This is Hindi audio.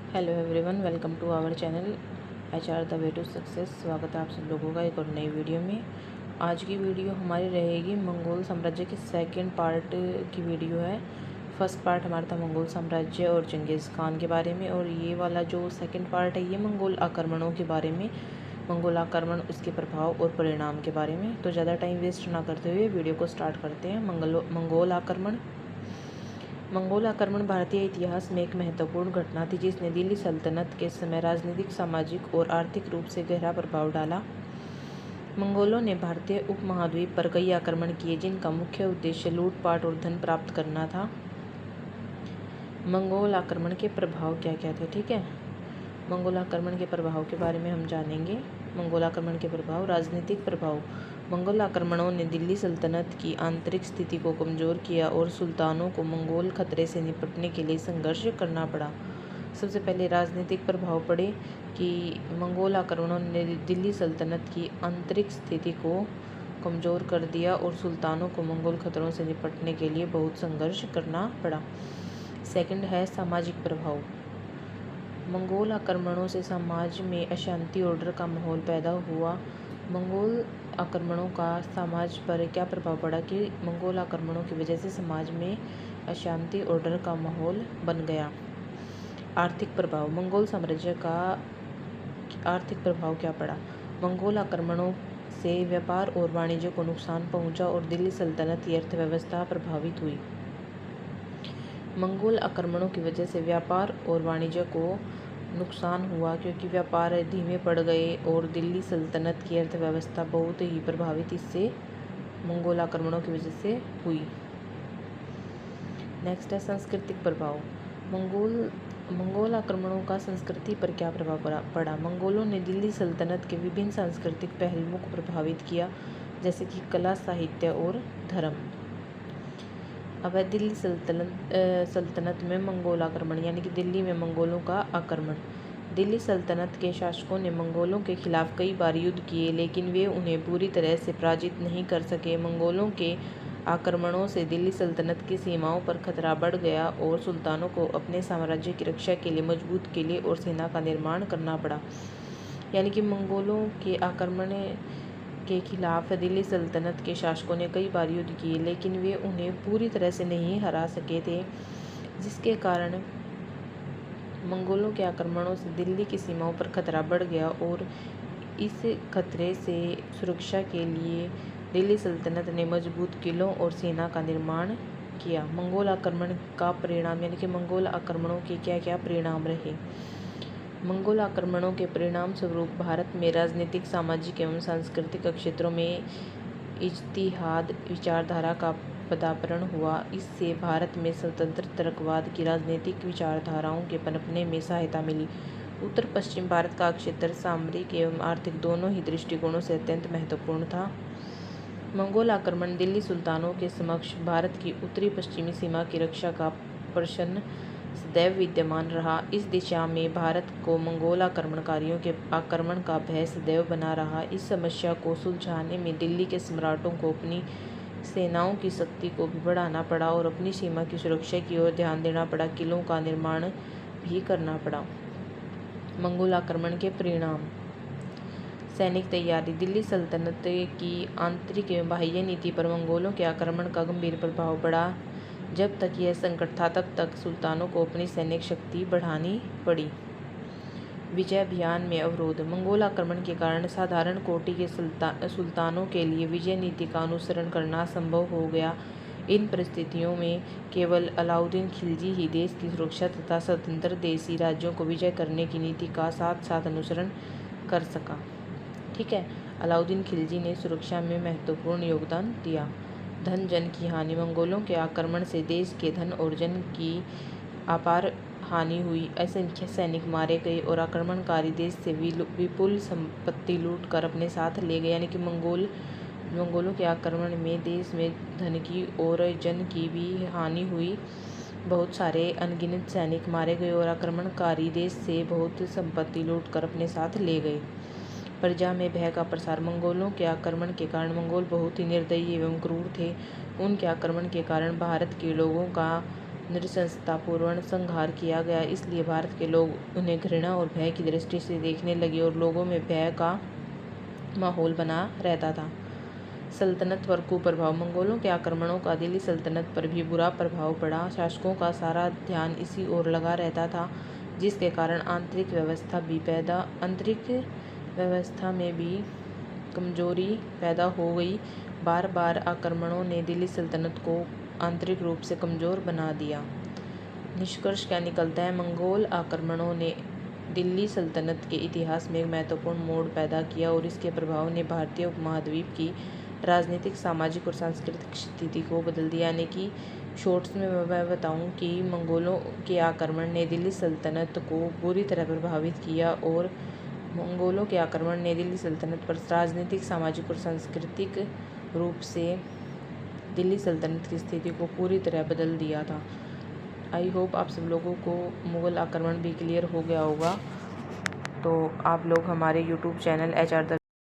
Hello everyone, welcome to our channel HR the way to success. स्वागत है आप सब लोगों का एक और नई वीडियो में। आज की वीडियो हमारी रहेगी मंगोल साम्राज्य के सेकंड पार्ट की वीडियो है। फर्स्ट पार्ट हमारा था मंगोल साम्राज्य और चंगेज़ खान के बारे में, और ये वाला जो सेकंड पार्ट है ये मंगोल आक्रमणों के बारे में, मंगोल आक्रमण, उसके प्रभाव और परिणाम के बारे में। तो ज़्यादा टाइम वेस्ट ना करते हुए वीडियो को स्टार्ट करते हैं। मंगोल आक्रमण। मंगोल आक्रमण भारतीय इतिहास में एक महत्वपूर्ण घटना थी जिसने दिल्ली सल्तनत के समय राजनीतिक, सामाजिक और आर्थिक रूप से गहरा प्रभाव डाला। मंगोलों ने भारतीय उपमहाद्वीप पर कई आक्रमण किए जिनका मुख्य उद्देश्य लूटपाट और धन प्राप्त करना था। मंगोल आक्रमण के प्रभाव क्या क्या थे, ठीक है। मंगोल आक्रमण के प्रभाव के बारे में हम जानेंगे। मंगोल आक्रमण के प्रभाव। राजनीतिक प्रभाव। मंगोल आक्रमणों ने दिल्ली सल्तनत की आंतरिक स्थिति को कमज़ोर किया और सुल्तानों को मंगोल खतरे से निपटने के लिए संघर्ष करना पड़ा। सबसे पहले राजनीतिक प्रभाव पड़े कि मंगोल आक्रमणों ने दिल्ली सल्तनत की आंतरिक स्थिति को कमज़ोर कर दिया और सुल्तानों को मंगोल खतरों से निपटने के लिए बहुत संघर्ष करना पड़ा। सेकंड है सामाजिक प्रभाव। मंगोल आक्रमणों से समाज में अशांति और डर का माहौल पैदा हुआ। मंगोल आक्रमणों का समाज पर क्या प्रभाव पड़ा कि मंगोल आक्रमणों की वजह से समाज में अशांति और डर का माहौल बन गया। आर्थिक प्रभाव। मंगोल साम्राज्य का आर्थिक प्रभाव क्या पड़ा। मंगोल आक्रमणों से व्यापार और वाणिज्य को नुकसान पहुंचा और दिल्ली सल्तनत की अर्थव्यवस्था प्रभावित हुई। मंगोल आक्रमणों की वजह से व्यापार और वाणिज्य को नुकसान हुआ क्योंकि व्यापार धीमे पड़ गए और दिल्ली सल्तनत की अर्थव्यवस्था बहुत ही प्रभावित इससे मंगोल आक्रमणों की वजह से हुई। नेक्स्ट है सांस्कृतिक प्रभाव। मंगोल आक्रमणों का संस्कृति पर क्या प्रभाव पड़ा। मंगोलों ने दिल्ली सल्तनत के विभिन्न सांस्कृतिक पहलुओं को प्रभावित किया, जैसे कि कला, साहित्य और धर्म। अब है दिल्ली सल्तनत में मंगोल आक्रमण, यानी कि दिल्ली में मंगोलों का आक्रमण। दिल्ली सल्तनत के शासकों ने मंगोलों के खिलाफ कई बार युद्ध किए, लेकिन वे उन्हें पूरी तरह से पराजित नहीं कर सके। मंगोलों के आक्रमणों से दिल्ली सल्तनत की सीमाओं पर खतरा बढ़ गया और सुल्तानों को अपने साम्राज्य की रक्षा के लिए मजबूत किले और सेना का निर्माण करना पड़ा। यानी कि मंगोलों के आक्रमण के खिलाफ दिल्ली सल्तनत के शासकों ने कई बार युद्ध किए, लेकिन वे उन्हें पूरी तरह से नहीं हरा सके थे, जिसके कारण मंगोलों के आक्रमणों से दिल्ली की सीमाओं पर खतरा बढ़ गया और इस खतरे से सुरक्षा के लिए दिल्ली सल्तनत ने मजबूत किलों और सेना का निर्माण किया। मंगोल आक्रमण का परिणाम, यानी कि मंगोल आक्रमणों के क्या क्या परिणाम रहे। मंगोल आक्रमणों के परिणाम स्वरूप भारत में राजनीतिक, सामाजिक एवं सांस्कृतिक क्षेत्रों में इज्तिहाद विचारधारा का पदार्पण हुआ। इससे भारत में स्वतंत्र तर्कवाद की राजनीतिक विचारधाराओं के पनपने में सहायता मिली। उत्तर पश्चिम भारत का क्षेत्र सामरिक एवं आर्थिक दोनों ही दृष्टिकोणों से अत्यंत महत्वपूर्ण था। मंगोल आक्रमण दिल्ली सुल्तानों के समक्ष भारत की उत्तरी पश्चिमी सीमा की रक्षा का प्रश्न सदैव विद्यमान रहा। इस दिशा में भारत को मंगोल आक्रमणकारियों के आक्रमण का भय सदैव बना रहा। इस समस्या को सुलझाने में दिल्ली के सम्राटों को अपनी सेनाओं की शक्ति को भी बढ़ाना पड़ा और अपनी सीमा की सुरक्षा की ओर ध्यान देना पड़ा। किलों का निर्माण भी करना पड़ा। मंगोल आक्रमण के परिणाम। सैनिक तैयारी। दिल्ली सल्तनत की आंतरिक एवं बाह्य नीति पर मंगोलों के आक्रमण का गंभीर प्रभाव पड़ा। जब तक यह संकट था तब तक सुल्तानों को अपनी सैनिक शक्ति बढ़ानी पड़ी। विजय अभियान में अवरोध। मंगोल आक्रमण के कारण साधारण कोटि के सुल्तानों के लिए विजय नीति का अनुसरण करना असंभव हो गया। इन परिस्थितियों में केवल अलाउद्दीन खिलजी ही देश की सुरक्षा तथा स्वतंत्र देशी राज्यों को विजय करने की नीति का साथ साथ अनुसरण कर सका। ठीक है, अलाउद्दीन खिलजी ने सुरक्षा में महत्वपूर्ण योगदान दिया। धन जन की हानि। मंगोलों के आक्रमण से देश के धन और जन की अपार हानि हुई। असंख्य सैनिक मारे गए और आक्रमणकारी देश से विपुल संपत्ति लूट कर अपने साथ ले गए। यानी कि मंगोलों के आक्रमण में देश में धन की और जन की भी हानि हुई। बहुत सारे अनगिनत सैनिक मारे गए और आक्रमणकारी देश से बहुत संपत्ति लूट कर अपने साथ ले गए। प्रजा में भय का प्रसार। मंगोलों के आक्रमण के कारण मंगोल बहुत ही निर्दयी एवं क्रूर थे। उनके आक्रमण के कारण भारत के लोगों का नृशंसतापूर्ण संहार किया गया। इसलिए भारत के लोग उन्हें घृणा और भय की दृष्टि से देखने लगे और लोगों में भय का माहौल बना रहता था। सल्तनत पर कुप्रभाव। मंगोलों के आक्रमणों का दिल्ली सल्तनत पर भी बुरा प्रभाव पड़ा। शासकों का सारा ध्यान इसी ओर लगा रहता था, जिसके कारण आंतरिक व्यवस्था में भी कमजोरी पैदा हो गई। बार बार आक्रमणों ने दिल्ली सल्तनत को आंतरिक रूप से कमजोर बना दिया। निष्कर्ष क्या निकलता है? मंगोल आक्रमणों ने दिल्ली सल्तनत के इतिहास में एक महत्वपूर्ण मोड़ पैदा किया और इसके प्रभाव ने भारतीय उपमहाद्वीप की राजनीतिक, सामाजिक और सांस्कृतिक स्थिति को बदल दिया। यानी कि शॉर्ट्स में मैं बताऊं कि मंगोलों के आक्रमण ने दिल्ली सल्तनत को बुरी तरह प्रभावित किया और मंगोलों के आक्रमण ने दिल्ली सल्तनत पर राजनीतिक, सामाजिक और सांस्कृतिक रूप से दिल्ली सल्तनत की स्थिति को पूरी तरह बदल दिया था। आई होप आप सब लोगों को मुग़ल आक्रमण भी क्लियर हो गया होगा। तो आप लोग हमारे यूट्यूब चैनल HR द